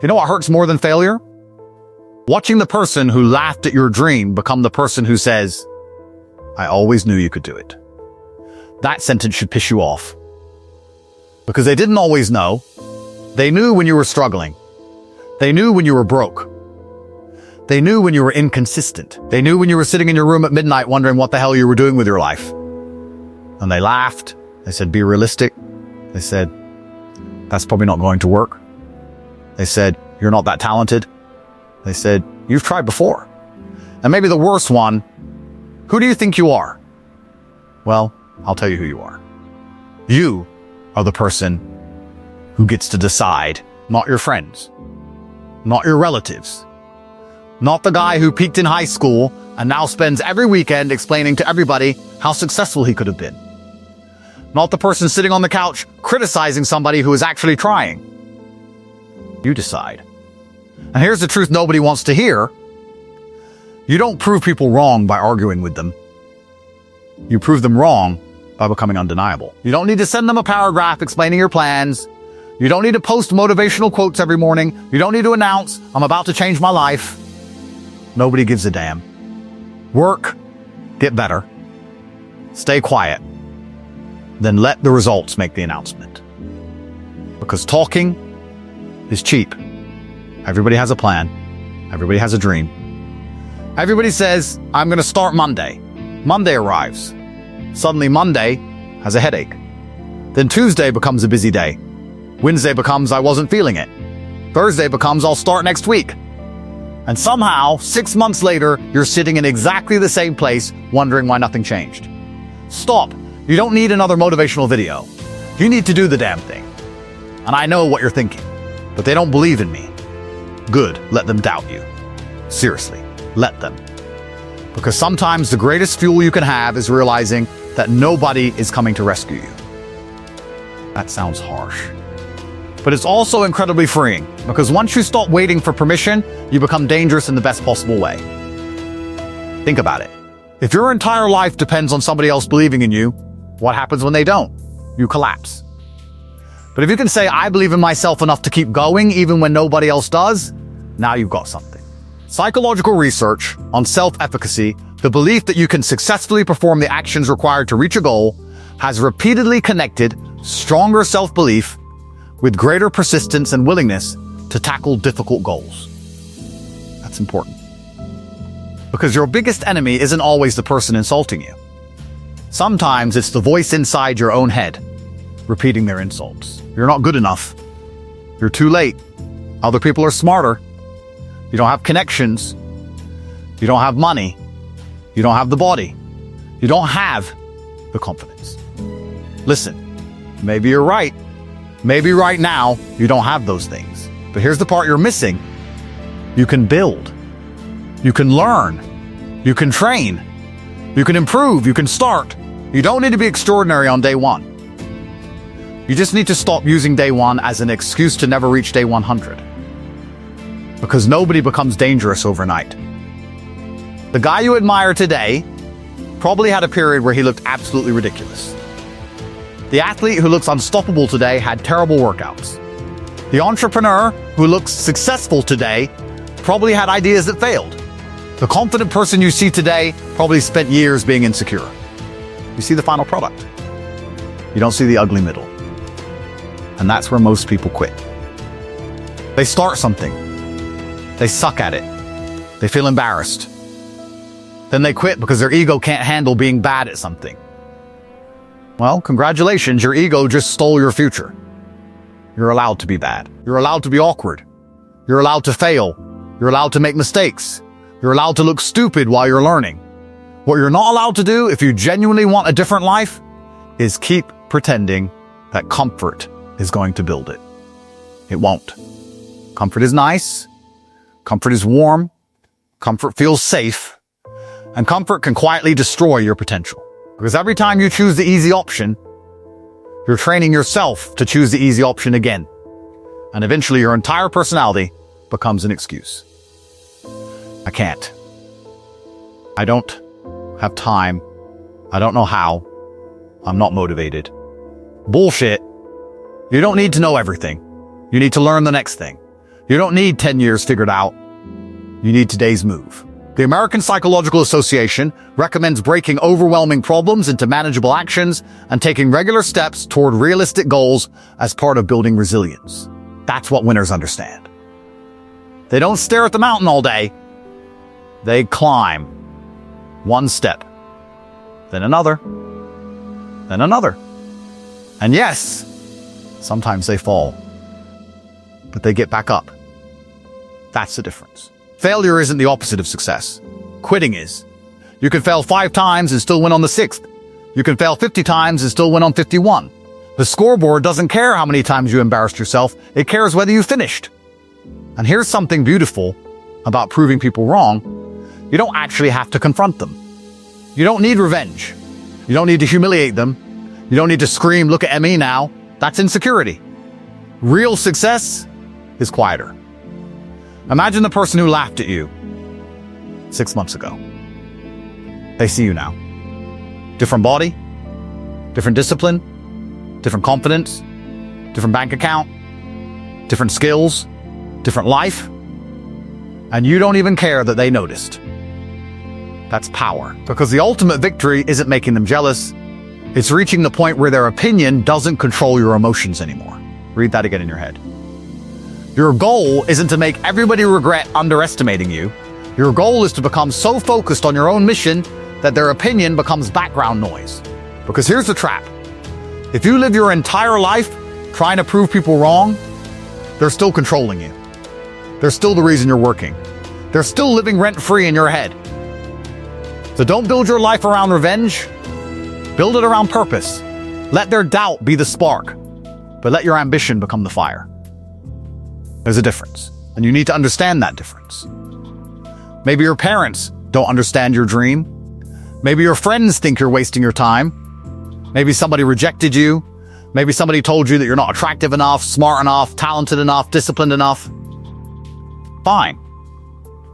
You know what hurts more than failure? Watching the person who laughed at your dream become the person who says, I always knew you could do it. That sentence should piss you off. Because they didn't always know. They knew when you were struggling. They knew when you were broke. They knew when you were inconsistent. They knew when you were sitting in your room at midnight wondering what the hell you were doing with your life. And they laughed. They said, be realistic. They said, that's probably not going to work. They said, you're not that talented. They said, you've tried before. And maybe the worst one, who do you think you are? Well, I'll tell you who you are. You are the person who gets to decide, not your friends, not your relatives, not the guy who peaked in high school and now spends every weekend explaining to everybody how successful he could have been. Not the person sitting on the couch criticizing somebody who is actually trying. You decide. And here's the truth nobody wants to hear. You don't prove people wrong by arguing with them. You prove them wrong by becoming undeniable. You don't need to send them a paragraph explaining your plans. You don't need to post motivational quotes every morning. You don't need to announce, I'm about to change my life. Nobody gives a damn. Work, get better, stay quiet, then let the results make the announcement. Because talking is cheap. Everybody has a plan. Everybody has a dream. Everybody says, I'm going to start Monday. Monday arrives. Suddenly Monday has a headache. Then Tuesday becomes a busy day. Wednesday becomes I wasn't feeling it. Thursday becomes I'll start next week. And somehow, 6 months later, you're sitting in exactly the same place, wondering why nothing changed. Stop. You don't need another motivational video. You need to do the damn thing. And I know what you're thinking, but they don't believe in me. Good, let them doubt you. Seriously, let them. Because sometimes the greatest fuel you can have is realizing that nobody is coming to rescue you. That sounds harsh. But it's also incredibly freeing, because once you stop waiting for permission, you become dangerous in the best possible way. Think about it. If your entire life depends on somebody else believing in you, what happens when they don't? You collapse. But if you can say, I believe in myself enough to keep going even when nobody else does, now you've got something. Psychological research on self-efficacy, the belief that you can successfully perform the actions required to reach a goal, has repeatedly connected stronger self-belief with greater persistence and willingness to tackle difficult goals. That's important. Because your biggest enemy isn't always the person insulting you. Sometimes it's the voice inside your own head, repeating their insults. You're not good enough. You're too late. Other people are smarter. You don't have connections. You don't have money. You don't have the body. You don't have the confidence. Listen, maybe you're right. Maybe right now you don't have those things. But here's the part you're missing. You can build. You can learn. You can train. You can improve. You can start. You don't need to be extraordinary on day one. You just need to stop using day one as an excuse to never reach day 100. Because nobody becomes dangerous overnight. The guy you admire today probably had a period where he looked absolutely ridiculous. The athlete who looks unstoppable today had terrible workouts. The entrepreneur who looks successful today probably had ideas that failed. The confident person you see today probably spent years being insecure. You see the final product. You don't see the ugly middle. And that's where most people quit. They start something. They suck at it. They feel embarrassed. Then they quit because their ego can't handle being bad at something. Well, congratulations, your ego just stole your future. You're allowed to be bad. You're allowed to be awkward. You're allowed to fail. You're allowed to make mistakes. You're allowed to look stupid while you're learning. What you're not allowed to do if you genuinely want a different life is keep pretending that comfort is going to build it. It won't. Comfort is nice. Comfort is warm. Comfort feels safe. And comfort can quietly destroy your potential. Because every time you choose the easy option, you're training yourself to choose the easy option again. And eventually your entire personality becomes an excuse. I can't. I don't have time. I don't know how. I'm not motivated. Bullshit. You don't need to know everything. You need to learn the next thing. You don't need 10 years figured out. You need today's move. The American Psychological Association recommends breaking overwhelming problems into manageable actions and taking regular steps toward realistic goals as part of building resilience. That's what winners understand. They don't stare at the mountain all day. They climb one step, then another, then another. And yes, sometimes they fall, but they get back up. That's the difference. Failure isn't the opposite of success. Quitting is. You can fail 5 times and still win on the 6th. You can fail 50 times and still win on 51. The scoreboard doesn't care how many times you embarrassed yourself. It cares whether you finished. And here's something beautiful about proving people wrong. You don't actually have to confront them. You don't need revenge. You don't need to humiliate them. You don't need to scream, "Look at me now." That's insecurity. Real success is quieter. Imagine the person who laughed at you 6 months ago. They see you now. Different body, different discipline, different confidence, different bank account, different skills, different life, and you don't even care that they noticed. That's power. Because the ultimate victory isn't making them jealous. It's reaching the point where their opinion doesn't control your emotions anymore. Read that again in your head. Your goal isn't to make everybody regret underestimating you. Your goal is to become so focused on your own mission that their opinion becomes background noise. Because here's the trap. If you live your entire life trying to prove people wrong, they're still controlling you. They're still the reason you're working. They're still living rent-free in your head. So don't build your life around revenge. Build it around purpose. Let their doubt be the spark, but let your ambition become the fire. There's a difference, and you need to understand that difference. Maybe your parents don't understand your dream. Maybe your friends think you're wasting your time. Maybe somebody rejected you. Maybe somebody told you that you're not attractive enough, smart enough, talented enough, disciplined enough. Fine.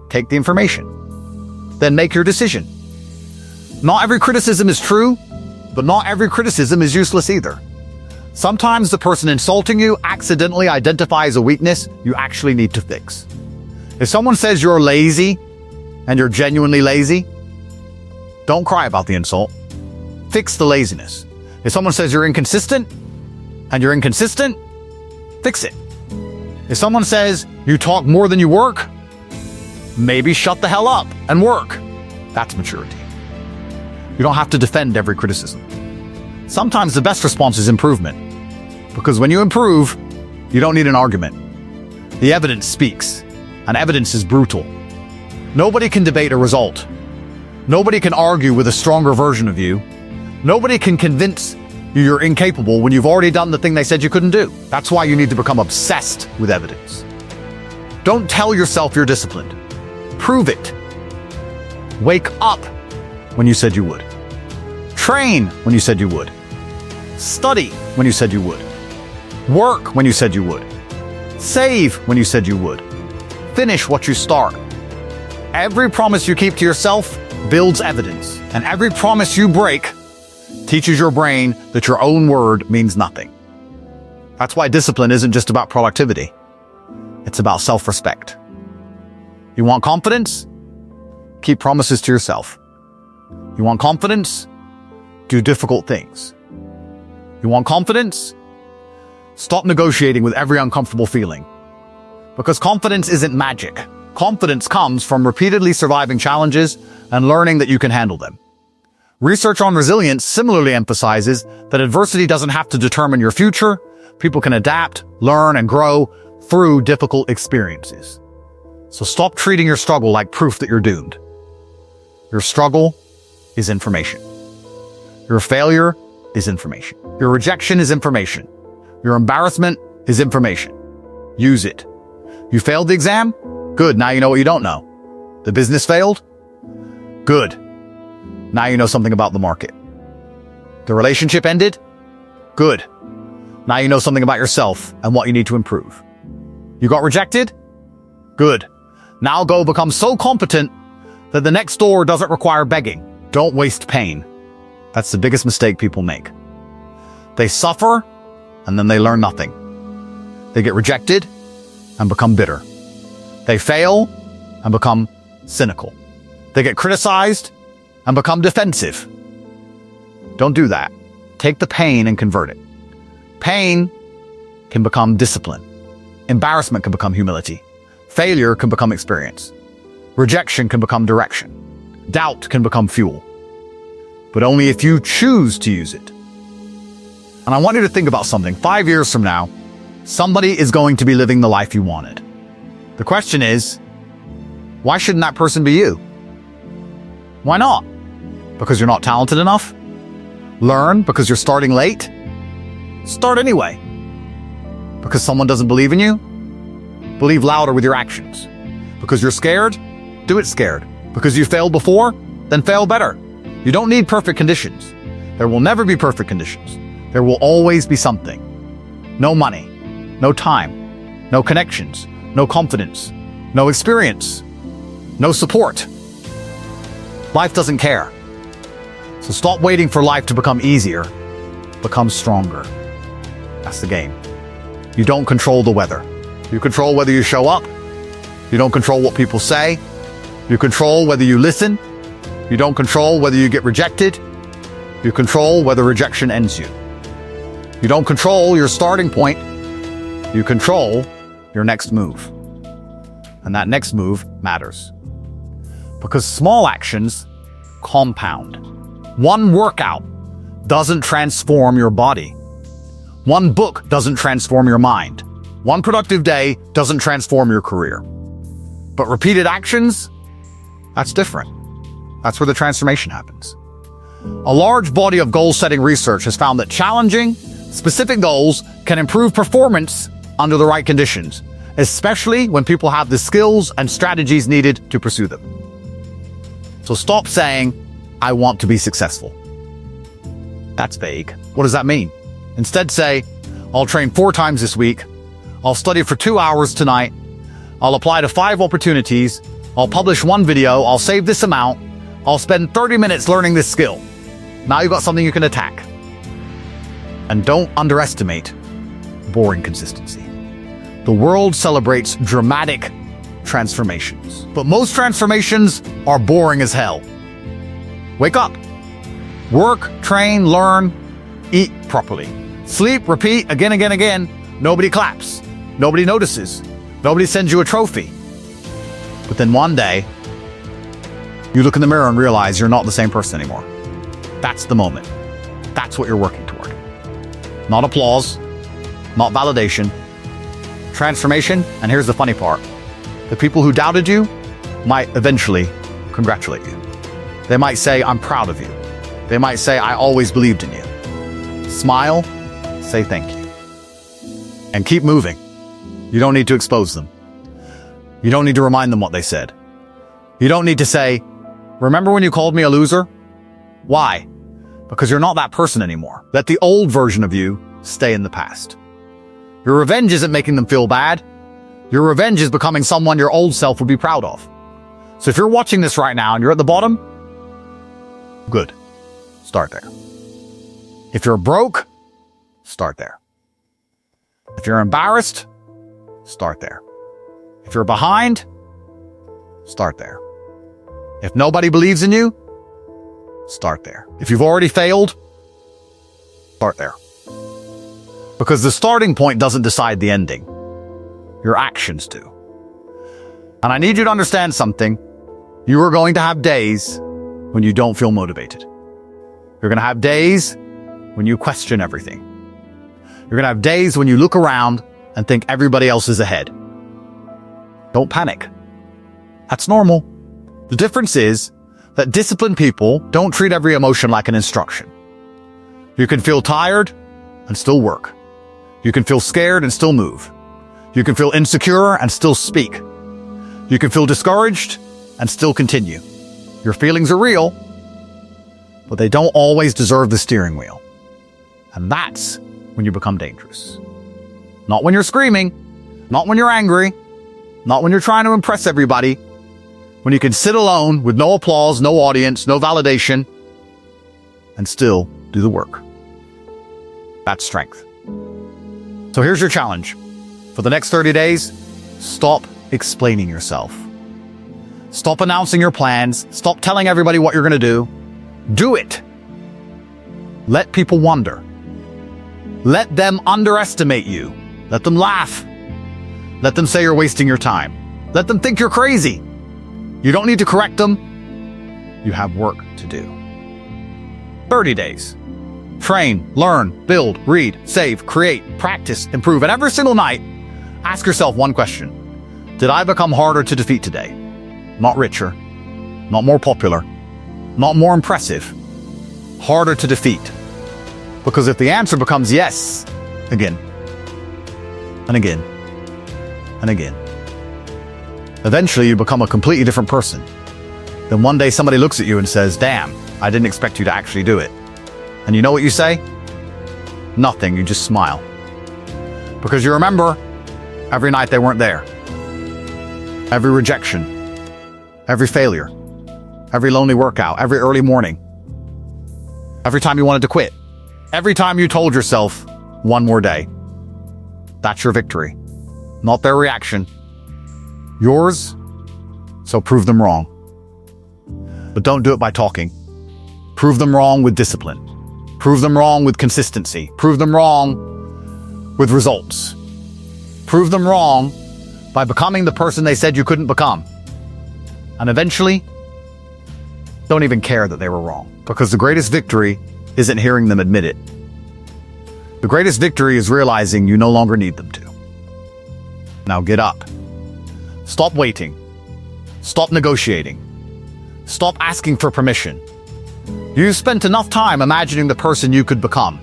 Take the information. Then make your decision. Not every criticism is true, but not every criticism is useless either. Sometimes the person insulting you accidentally identifies a weakness you actually need to fix. If someone says you're lazy and you're genuinely lazy, don't cry about the insult. Fix the laziness. If someone says you're inconsistent and you're inconsistent, fix it. If someone says you talk more than you work, maybe shut the hell up and work. That's maturity. You don't have to defend every criticism. Sometimes the best response is improvement. Because when you improve, you don't need an argument. The evidence speaks, and evidence is brutal. Nobody can debate a result. Nobody can argue with a stronger version of you. Nobody can convince you you're incapable when you've already done the thing they said you couldn't do. That's why you need to become obsessed with evidence. Don't tell yourself you're disciplined. Prove it. Wake up when you said you would. Train when you said you would. Study when you said you would. Work when you said you would. Save when you said you would. Finish what you start. Every promise you keep to yourself builds evidence, and every promise you break teaches your brain that your own word means nothing. That's why discipline isn't just about productivity. It's about self-respect. You want confidence? Keep promises to yourself. You want confidence? Do difficult things. You want confidence? Stop negotiating with every uncomfortable feeling. Because confidence isn't magic. Confidence comes from repeatedly surviving challenges and learning that you can handle them. Research on resilience similarly emphasizes that adversity doesn't have to determine your future. People can adapt, learn, and grow through difficult experiences. So stop treating your struggle like proof that you're doomed. Your struggle is information. Your failure is information. Your rejection is information. Your embarrassment is information. Use it. You failed the exam? Good, now you know what you don't know. The business failed? Good. Now you know something about the market. The relationship ended? Good. Now you know something about yourself and what you need to improve. You got rejected? Good. Now go become so competent that the next door doesn't require begging. Don't waste pain. That's the biggest mistake people make. They suffer, and then they learn nothing. They get rejected, and become bitter. They fail and become cynical. They get criticized and become defensive. Don't do that. Take the pain and convert it. Pain can become discipline. Embarrassment can become humility. Failure can become experience. Rejection can become direction. Doubt can become fuel. But only if you choose to use it. And I want you to think about something. 5 years from now, somebody is going to be living the life you wanted. The question is, why shouldn't that person be you? Why not? Because you're not talented enough? Learn because you're starting late? Start anyway. Because someone doesn't believe in you? Believe louder with your actions. Because you're scared? Do it scared. Because you failed before? Then fail better. You don't need perfect conditions. There will never be perfect conditions. There will always be something. No money, no time, no connections, no confidence, no experience, no support. Life doesn't care. So stop waiting for life to become easier. Become stronger. That's the game. You don't control the weather. You control whether you show up. You don't control what people say. You control whether you listen. You don't control whether you get rejected. You control whether rejection ends you. You don't control your starting point. You control your next move. And that next move matters. Because small actions compound. One workout doesn't transform your body. One book doesn't transform your mind. One productive day doesn't transform your career. But repeated actions, that's different. That's where the transformation happens. A large body of goal-setting research has found that challenging, specific goals can improve performance under the right conditions, especially when people have the skills and strategies needed to pursue them. So stop saying, I want to be successful. That's vague. What does that mean? Instead say, I'll train 4 times this week. I'll study for 2 hours tonight. I'll apply to 5 opportunities. I'll publish 1 video. I'll save this amount. I'll spend 30 minutes learning this skill. Now you've got something you can attack. And don't underestimate boring consistency. The world celebrates dramatic transformations, but most transformations are boring as hell. Wake up. Work, train, learn, eat properly. Sleep, repeat, again. Nobody claps. Nobody notices. Nobody sends you a trophy. But then one day, you look in the mirror and realize you're not the same person anymore. That's the moment. That's what you're working toward. Not applause, not validation. Transformation, and here's the funny part. The people who doubted you might eventually congratulate you. They might say, I'm proud of you. They might say, I always believed in you. Smile, say thank you. And keep moving. You don't need to expose them. You don't need to remind them what they said. You don't need to say, remember when you called me a loser? Why? Because you're not that person anymore. Let the old version of you stay in the past. Your revenge isn't making them feel bad. Your revenge is becoming someone your old self would be proud of. So if you're watching this right now and you're at the bottom, good. Start there. If you're broke, start there. If you're embarrassed, start there. If you're behind, start there. If nobody believes in you, start there. If you've already failed, start there. Because the starting point doesn't decide the ending. Your actions do. And I need you to understand something. You are going to have days when you don't feel motivated. You're going to have days when you question everything. You're going to have days when you look around and think everybody else is ahead. Don't panic. That's normal. The difference is that disciplined people don't treat every emotion like an instruction. You can feel tired and still work. You can feel scared and still move. You can feel insecure and still speak. You can feel discouraged and still continue. Your feelings are real, but they don't always deserve the steering wheel. And that's when you become dangerous. Not when you're screaming, not when you're angry, not when you're trying to impress everybody, when you can sit alone with no applause, no audience, no validation, and still do the work. That's strength. So here's your challenge. For the next 30 days, Stop explaining yourself. Stop announcing your plans. Stop telling everybody what you're going to do. Do it. Let people wonder. Let them underestimate you. Let them laugh. Let them say you're wasting your time. Let them think you're crazy. You don't need to correct them. You have work to do. 30 days. Train, learn, build, read, save, create, practice, improve. And every single night, ask yourself one question. Did I become harder to defeat today? Not richer, not more popular, not more impressive. Harder to defeat. Because if the answer becomes yes, again, and again, and again, eventually you become a completely different person. Then one day somebody looks at you and says, damn, I didn't expect you to actually do it. And you know what you say? Nothing, you just smile. Because you remember every night they weren't there. Every rejection. Every failure. Every lonely workout. Every early morning. Every time you wanted to quit. Every time you told yourself, one more day. That's your victory. Not their reaction. Yours. So prove them wrong. But don't do it by talking. Prove them wrong with discipline. Prove them wrong with consistency. Prove them wrong with results. Prove them wrong by becoming the person they said you couldn't become. And eventually, don't even care that they were wrong. Because the greatest victory isn't hearing them admit it. The greatest victory is realizing you no longer need them to. Now get up. Stop waiting. Stop negotiating. Stop asking for permission. You've spent enough time imagining the person you could become.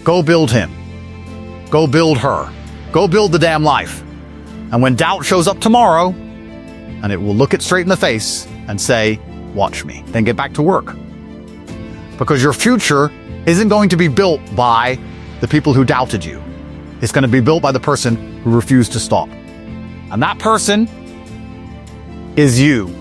Go build him. Go build her. Go build the damn life. And when doubt shows up tomorrow, and it will look it straight in the face and say, watch me, then get back to work. Because your future isn't going to be built by the people who doubted you. It's going to be built by the person who refused to stop. And that person is you.